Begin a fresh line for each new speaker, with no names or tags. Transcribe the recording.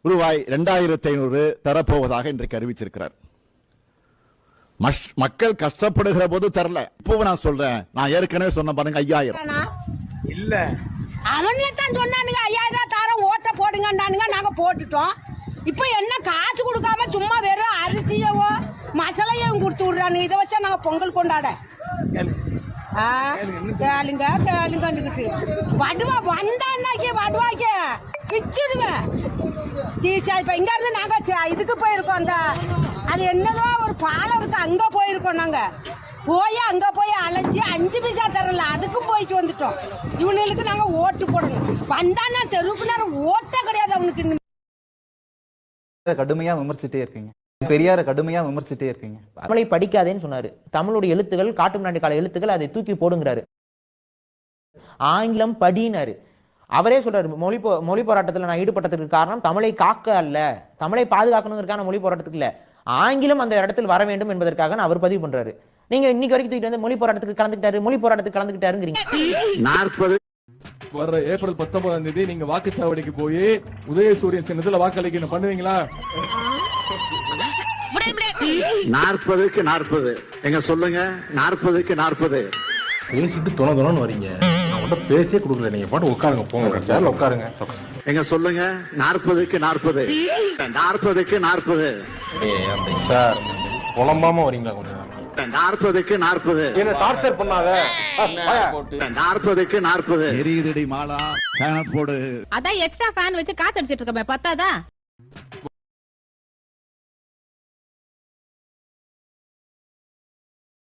ரூபாய் 2500 தரப்போவதாக இன்றைக்கு அறிவிச்சிருக்கிறார். மக்கள் கஷ்டப்படுகிற போது தரல. இப்போ நான் சொல்றேன், நான் ஏற்கனவே சொன்ன பாருங்க 5000
இல்ல
அவனே தான் சொன்னானுங்க 5000 தாரம் ஓட்ட போடுங்கன்னானுங்க, நாங்க போட்டுட்டோம். இப்ப என்ன காசு கொடுக்காம சும்மா வெறும் அரிசியவோ மசாலையும் கொடுத்து விடுறானுங்க. இதை வச்சா நாங்க பொங்கல் கொண்டாட கேளுங்க கேளுங்கன்னுக்கிட்டு வடுவா வந்தான்னாக்கே வடுவாக்கே பிச்சுடுவேன். இப்ப இங்க இருந்து நாங்க இதுக்கு போயிருக்கோம், அந்த அது என்னதோ ஒரு பாலம் இருக்கு, அங்க போயிருக்கோம். நாங்க அங்க போய் அலைஞ்சி 5 பைசா தரல, அதுக்கும் போயிட்டு வந்துட்டோம். இவனுக்கு நாங்க ஓட்டு போடணும். வந்தான்னா தெருவுக்கு நேரம் ஓட்ட கிடையாது அவனுக்கு.
கடுமையா விமர்சிட்டே இருக்கீங்க, பெரியார கடுமையா விமர்சிட்டே இருக்கீங்க.
தமிழை படிக்காதேன்னு சொன்னாரு. தமிழுடைய எழுத்துக்கள் காட்டு மிராண்டி கால எழுத்துக்கள், அதை தூக்கி போடுங்கிறாரு. ஆங்கிலம் படினாரு. அவரே சொல்றாரு, மொழி போராட்டத்தில் நான் ஈடுபட்டதற்கு காரணம் தமிழை காக்க அல்ல, தமிழை பாதுகாக்கணுங்கிறதுக்கான மொழி போராட்டத்துக்கு இல்ல, ஆங்கிலம் அந்த இடத்தில் வர வேண்டும் என்பதற்காக அவர் பதிவு பண்றாரு. நீங்க இன்னைக்கு வரைக்கும் தூக்கிட்டு வந்து மொழி போராட்டத்துக்கு கலந்துக்கிட்டாருங்கிறீங்க.
40
வர்ற ஏப்ரல் 19ஆம் தேதி நீங்க வாக்குச்சாவடிக்கு போய் உதயசூரியன் சின்னத்துல வாக்களிக்கணும். பண்ணுவீங்களா?
40க்கு 40 எங்க சொல்லுங்க. 40க்கு 40
பேசிட்டு தொணன்னு வரீங்க. நான் கூட பேசியே கொடுக்கல. நீங்க பாட்டு உட்காருங்க, போங்க சேர்ல உட்காருங்க.
எங்க சொல்லுங்க. 40க்கு 40 40க்கு 40
சார் புலம்பாம வரீங்களா கொஞ்சம்?
40க்கு 40
என்ன டார்ச்சர் பண்ணாத.
40க்கு 40 எரியுதடி மாலா. ஃபேன் போடு.
அதான் எக்ஸ்ட்ரா ஃபேன் வச்சு காத்தடிச்சிட்டு இருக்கமே, பத்தாதா?